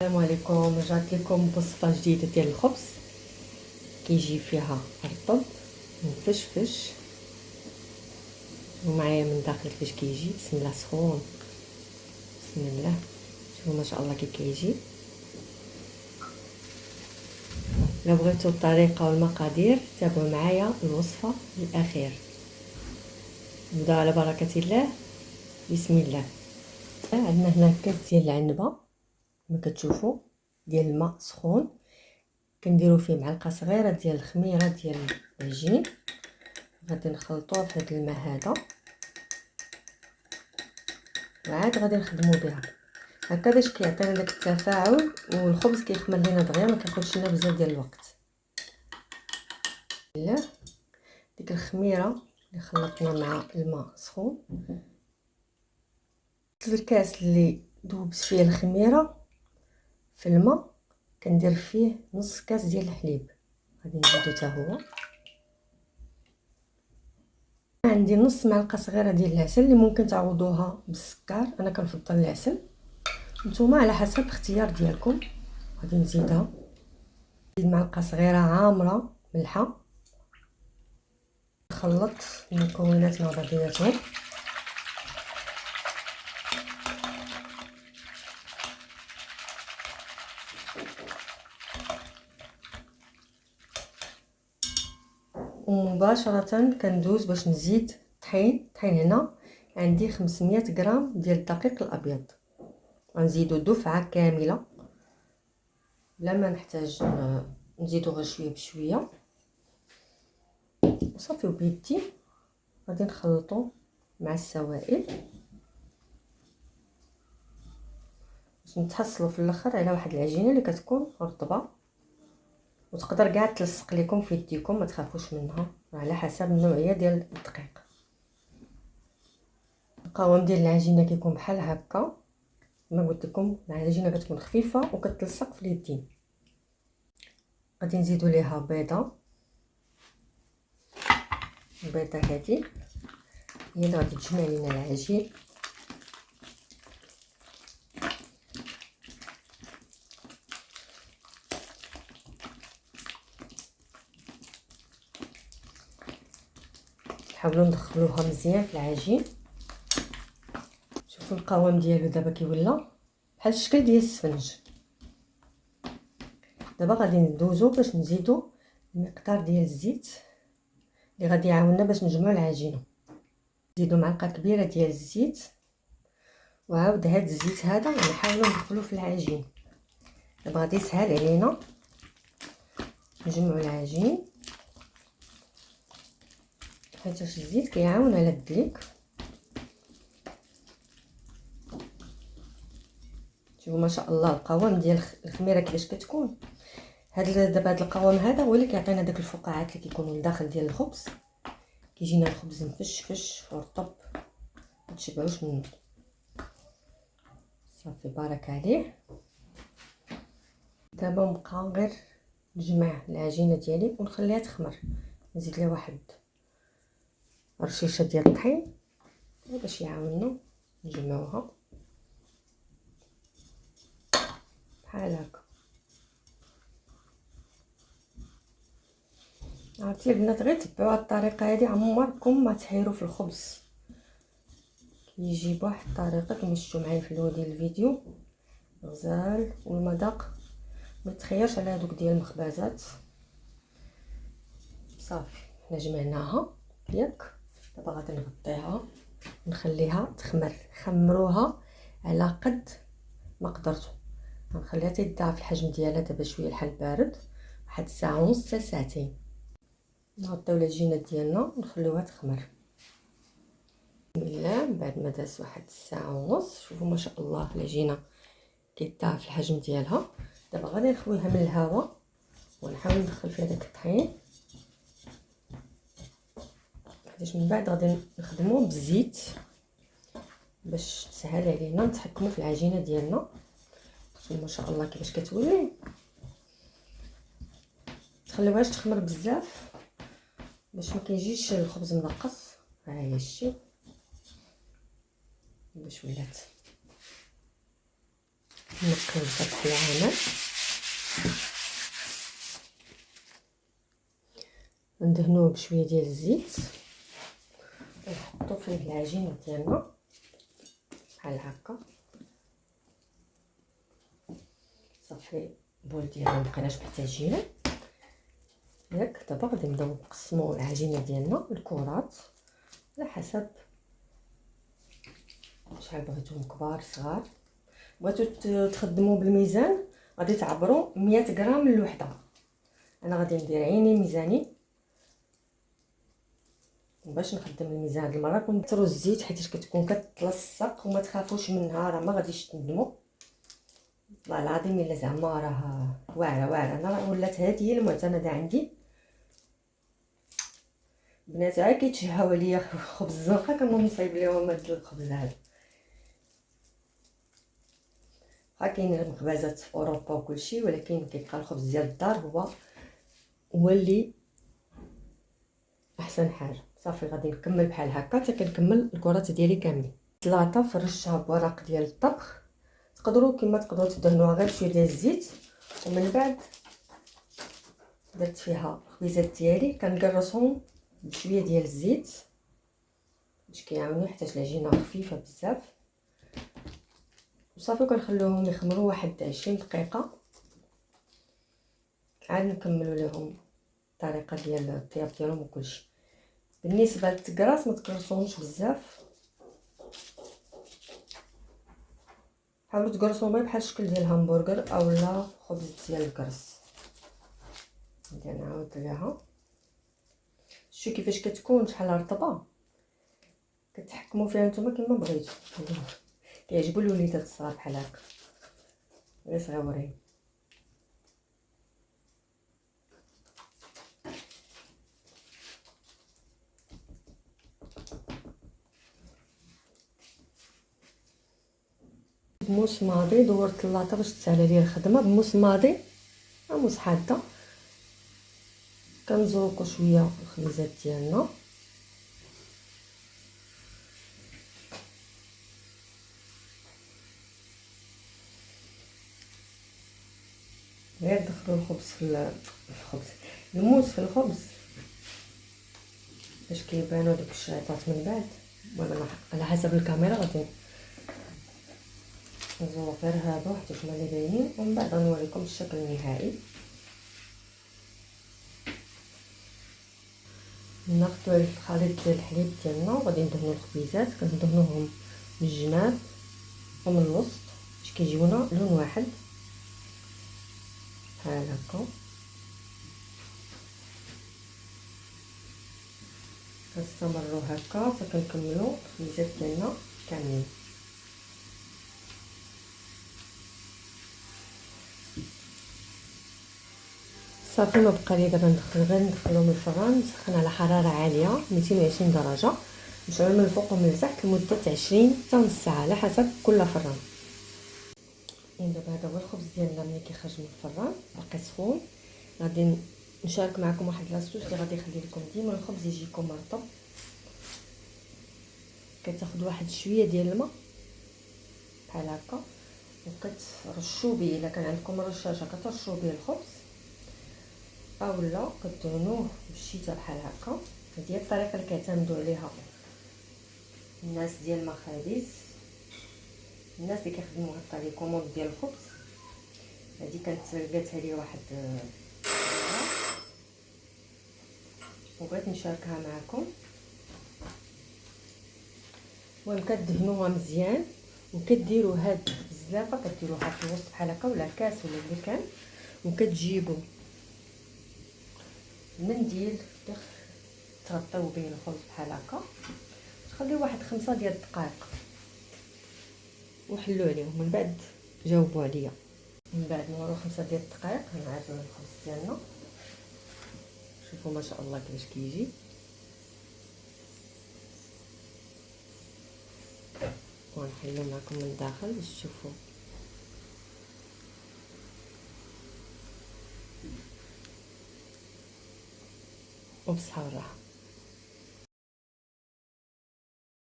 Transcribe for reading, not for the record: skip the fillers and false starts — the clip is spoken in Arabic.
السلام عليكم. رجعت لكم بوصفه جديده ديال الخبز كيجي فيها رطب مفشفش ومعايا من داخل كيفاش كيجي. بسم الله سخون، بسم الله. شوفوا ما شاء الله كي كيجي. الا بغيتوا الطريقه والمقادير تابعوا معايا الوصفه للاخير. نبداو على بركه الله. بسم الله. عندنا هنا كاس ديال العنبه كما كتشوفوا ديال الماء سخون، كنديروا فيه معلقه صغيره ديال الخميره ديال العجين. غادي نخلطوه في هذا الماء هذا وعاد غادي نخدموا بها هكا باش كيعطينا داك التفاعل والخبز كيخمر لينا دغيا، ما كياخذش لنا بزاف ديال الوقت. لا ديك الخميره اللي خلطنا مع الماء سخون، الكاس اللي دوبت فيه الخميره في الماء كندير فيه نص كاس ديال الحليب. غادي نزيدو حتى هو. عندي نص معلقه صغيره ديال العسل اللي ممكن تعوضوها بالسكر، انا كنفضل العسل، نتوما على حسب الاختيار ديالكم. غادي نزيدها. نزيد معلقه صغيره عامره ملحه. نخلط المكونات مع بعضياتهم. ومباشره كندوز باش نزيد طحين هنا عندي 500 غرام ديال الدقيق الابيض. غنزيدو دفعه كامله بلا ما نحتاج نزيدو غير شويه بشويه وصافي. وبيدي غادي نخلطو مع السوائل باش نتحصلوا في الاخر على واحد العجينه اللي كتكون رطبه وتقدر كاع تلصق لكم في يديكم، ما تخافوش منها، على حسب النوعيه ديال الدقيق. القوام ديال العجينه كيكون بحال هكا كما قلت لكم، العجينه كتكون خفيفه وكتلصق في اليدين. غادي نزيدو ليها بيضه هذه هي اللي غادي تجمع لينا العجين. نحاولوا ندخلوها مزيان في العجين. شوفوا القوام ديالو دابا كيولى بحال الشكل ديال السفنج. دابا غادي ندوزو باش نزيدو المقدار ديال الزيت اللي غادي يعاوننا باش نجمعوا العجينه. نزيدو معلقه كبيره ديال الزيت، وعاود هاد الزيت هذا غنحاولوا ندخلوه في العجين. دابا غادي يسهل علينا نجمعوا العجين حيت الزيت كيعاون على الدليك. شوفوا ما شاء الله القوام ديال الخميره كيفاش كتكون. دابا هاد القوام هذا هو اللي كيعطينا داك الفقاعات اللي كيكونوا لداخل ديال الخبز، كيجينا الخبز مفشفش ورطب ما تشبعوش منه. صافي بارك عليه. دابا نبقى غير نجمع العجينه ديالي ونخليها تخمر. نزيد لها واحد رشيشه ديال الطحين باش يعاوننا نجمعوها بحال هكا. عرفتي البنات، غير تبعوا هاد الطريقه هادي عمركم ما تحيروا في الخبز، كيجي بواحد الطريقه كما شفتوا معايا في الاول ديال الفيديو غزال، والمذاق ما يتخيرش على هذوك ديال المخبزات. صافي حنا جمعناها ياك. دابا غادي نغطيها ونخليها تخمر. خمروها على قد ما قدرتوا. غنخليها تيدعى في الحجم ديالها دابا شويه الحال بارد، واحد ساعه ونص حتى ساعتين. نغطيو العجينه ديالنا ونخليوها تخمر. بسم الله. من بعد ما داز واحد الساعه ونص، شوفوا ما شاء الله العجينه كيدعى في الحجم ديالها. دابا غادي نخويها من الهواء ونحاول ندخل فيها داك الطحين، حيت من بعد غادي نخدمو بالزيت باش تسهل علينا نتحكموا في العجينه ديالنا. شوفوا ما شاء الله كيفاش كتولي. تخليوهاش تخمر بزاف باش ما كيجيش الخبز منقص. ها هي الشي باش ولات. نقيو الفتح العامل، ندهنوه بشويه ديال الزيت ونحطو فيه العجينه ديالنا بحال هكا. صافي بول ديالنا مبقيناش محتاجينه ياك. دابا غادي نبداو نقسمو العجينه ديالنا الكرات على حسب شحال بغيتوهم، كبار صغار. بغيتو تخدموا بالميزان غادي تعبروا 100 غرام للوحده. انا غادي ندير عيني ميزاني باش نخدم الميزان. هاد المره كنكثروا الزيت حيت كتكون كتلصق وما تخافوش منها، راه ما غاديش تندموا والله العظيم الا زعما راه واعره. انا ولات هذه هي المعتمده عندي. بنات عا كيتشهاو عليا خبز الزنقه كنصايب ليهم هاد الخبز هذا. كاين المخبزات في اوروبا وكلشي، ولكن كيبقى الخبز ديال الدار هو اللي احسن حاجه. صافي غادي نكمل بحال هكا حتى كنكمل الكرات ديالي كاملين. سلطه فرشتها بورق ديال الطبخ، تقدروا كما تقدروا تدهنوها غير بشويه ديال الزيت، ومن بعد درت فيها الخبيزات ديالي كنقرصهم بشويه ديال الزيت باش كيعاوني حتى العجينه خفيفه بزاف. وصافي كنخليوهم يخمروا واحد 20 دقيقه، عاد نكملوا لهم الطريقه ديال الطياب ديالهم وكلشي. بالنسبه للتكراس ما تكرسوهمش بزاف، حاولوا تقرصوا غير بحال الشكل ديال الهامبرغر اولا خبز ديال الكرس. غادي نعاود ليها شوفوا كيفاش كتكون شحال رطبه، كتحكموا فيها نتوما كما بغيتو. كيعجبوا الوليدات الصغار بحال هكا غير صغيورين. بموس ماضي دورت اللاطه باش تسهل لي الخدمه. بموس ماضي موس حاده كنزرقوا شويه الخبيزات ديالنا، غير دخلوا الخبز في الخبز الموس في الخبز باش كيبانوا دوك الشريطات من بعد. وانا على حسب الكاميرا غادي نزور غير هادو حتى هما اللي باينين، ومن بعد غنوريكم الشكل النهائي. ناخذوا الخليط ديال الحليب ديالنا وغادي ندهنوا الخبيزات، كندهنوهم من الجناب ومن الوسط باش كيجيونا لون واحد بحال هكا. كنستمروا هكا حتى كنكملوا الخبيزات ديالنا كاملين. صافي ما بقى لي دابا ندخلهم الفران مسخن على حراره عاليه 220 درجه، نشعل من الفوق ومن التحت لمده 20 حتى نص ساعه على حسب كل فران. دابا هذا هو الخبز ديالنا ملي كيخرج من الفران باقي سخون. غادي نشارك معكم واحد لاستوس اللي غادي يخلي لكم ديما الخبز يجيكم مرطب. كتاخذ واحد شويه ديال الماء بحال هكا وكترشوا به، الا كان عندكم رشاشه كترشوا به الخبز اولا كدهنوه بالشيته بحال هكا. هذه هي الطريقه اللي كيعتمدوا عليها الناس ديال المخابز، الناس اللي كيخدموا هكا لي كوموند ديال الخبز. هذه كانت لقاتها لي واحد وبغيت نشاركها معكم. المهم كدهنوها مزيان وكديروا هاد الزلافه كديروها في الوسط بحال هكا ولا كاس ولا اللي كان، وكتجيبوا منديل تغطيو به الخبز بحال هكا، تخليوه واحد 5 ديال الدقائق وحلوا عليهم. من بعد جاوبوا عليا من بعد نورو 5 ديال الدقائق نعادوا الخبز ديالنا. شوفوا ما شاء الله كيفاش كيجي. ونحلو معكم من الداخل باش تشوفوا. وبصحة والراحة.